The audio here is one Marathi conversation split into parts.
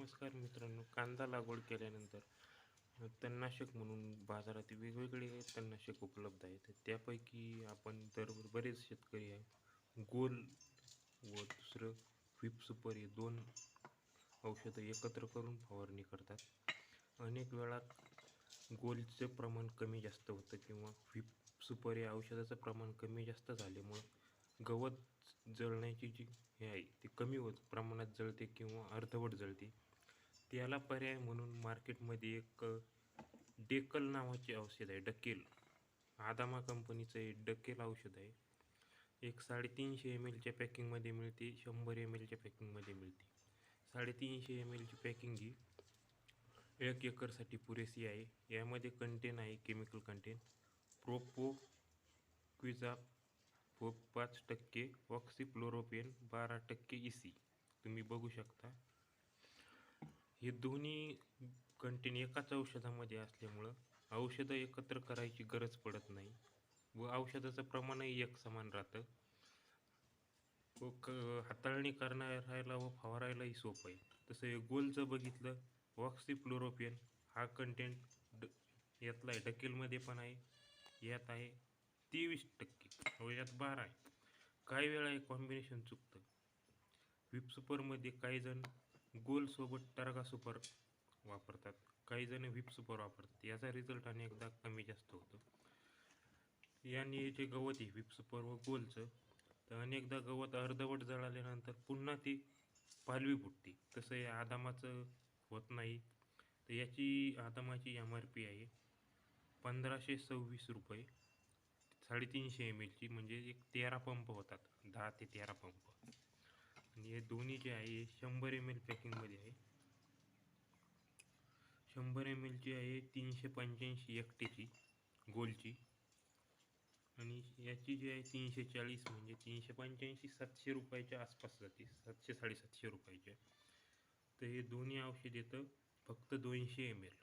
नमस्कार मित्रांनो, कांदा लागवड केल्यानंतर तणनाशक म्हणून बाजारात वेगवेगळे तणनाशक उपलब्ध आहेत. त्यापैकी आपण तर बरेच शेतकरी आहे गोल व दुसरं व्हिप सुपर हे दोन औषधं एकत्र करून फवारणी करतात. अनेक वेळा गोलचं प्रमाण कमी जास्त होतं किंवा व्हिप सुपर या औषधाचं प्रमाण कमी जास्त झाल्यामुळं गवत जळण्याची जी हे आहे ती कमी होत प्रमाणात जळते किंवा अर्धवट जळते. त्याला पर्याय म्हणून मार्केटमध्ये एक डेकल नावाचे औषध आहे. डकेल आदामा कंपनीचं हे डकेल औषध आहे. एक 350 ml पॅकिंगमध्ये मिळते, 100 ml पॅकिंगमध्ये मिळते. 350 ml पॅकिंग ही 1 एकरसाठी पुरेसी आहे. यामध्ये कंटेन आहे केमिकल कंटेन प्रोपोक्विझा 5% ऑक्सिफ्लोरोपेन 12% EC. तुम्ही बघू शकता. हे दोन्ही कंटेन एकाच औषधामध्ये असल्यामुळं औषधं एकत्र करायची गरज पडत नाही व औषधाचं प्रमाणही एक समान राहतं व हाताळणी करणाऱ्याला व फवारायलाही सोपं आहे. तसं हे गोलचं बघितलं, ऑक्सिफ्लोरोपेन हा कंटेंट यातला आहे, डकेलमध्ये पण आहे, यात आहे 23% व यात 12 आहे. काही वेळा हे कॉम्बिनेशन चुकतं. व्हिप सुपरमध्ये काही जण गोलसोबत टर्गा सुपर वापरतात, काही जण व्हिप सुपर वापरतात. याचा रिझल्ट अनेकदा कमी जास्त होतो. याने जे गवत आहे व्हिप सुपर व गोलचं, तर अनेकदा गवत अर्धवट जळाल्यानंतर पुन्हा ती पालवी फुटते. तसं या आदामाचं होत नाही. तर याची आदामाची MRP आहे 1526 रुपये 350 ml ची, म्हणजे एक 13 पंप होतात, 10 ते 13 पंप. आणि हे दोन्ही जे आहे 100 ml पॅकिंगमध्ये आहे. 100 ml ची आहे 385 एकटेची गोलची, आणि याची जी आहे 340, म्हणजे 385 700 रुपयाच्या आसपास जाते, 700 750 रुपयाच्या. तर हे दोन्ही औषध येतं फक्त 200 ml.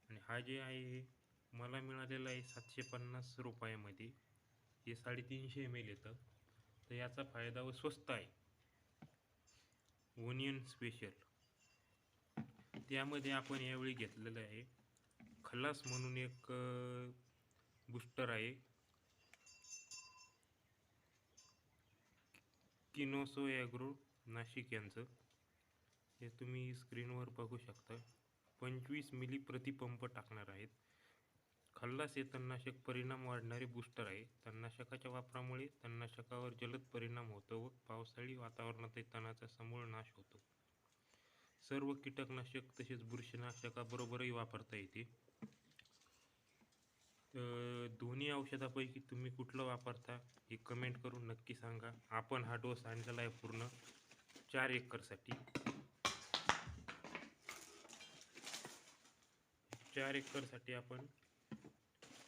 आणि हा जे आहे मला मिळालेला आहे 750 रुपयामध्ये. हे 350 ml येतं. तर याचा फायदा व स्वस्त आहे. ओनियन स्पेशल, त्यामध्ये आपण यावेळी घेतलेलं आहे खलास म्हणून एक बूस्टर आहे, किनोसो ॲग्रो नाशिक यांचं. हे तुम्ही स्क्रीनवर बघू शकता. 25 मिली प्रतिपंप टाकणार आहेत. खल्लास हे तणनाशक परिणाम वाढणारे बूस्टर आहे. तणनाशकाच्या वापरामुळे तणनाशकावर जलद परिणाम होतो व पावसाळी वातावरणातही तणाचा समूळ नाश होतो. सर्व कीटकनाशक तसेच बुरशीनाशकाबरोबरही वापरता येते. दोन्ही औषधापैकी तुम्ही कुठलं वापरता हे कमेंट करून नक्की सांगा. आपण हा डोस आणलेला आहे पूर्ण 4 एकरसाठी. 4 एकरसाठी आपण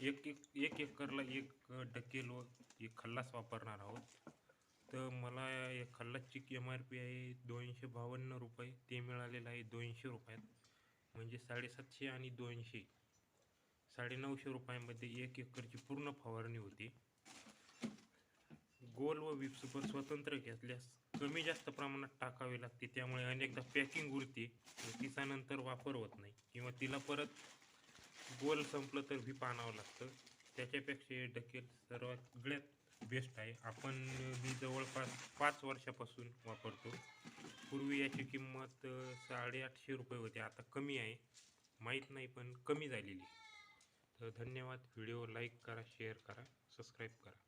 एक एकरला एक डकेल व एक खल्लास वापरणार आहोत. तर मला या खल्लासची MRP आहे 252 रुपये, ते मिळालेलं आहे 200 रुपयात. म्हणजे 750 आणि 200 950 रुपयामध्ये 1 एकरची पूर्ण फवारणी होती. गोल व व्हिप सुपर स्वतंत्र घेतल्यास कमी जास्त प्रमाणात टाकावे लागते, त्यामुळे अनेकदा पॅकिंग उरते व तिचा नंतर वापर होत नाही, किंवा तिला परत गोल संपलं तर व्हिप आणावं लागतं. त्याच्यापेक्षा हे डकेल सगळ्यात बेस्ट आहे. मी जवळपास 5 वर्षापासून वापरतो. पूर्वी याची किंमत 850 रुपये होती, आता कमी आहे, माहीत नाही पण कमी झालेली. तर धन्यवाद. व्हिडिओ लाईक करा, शेअर करा, सबस्क्राईब करा.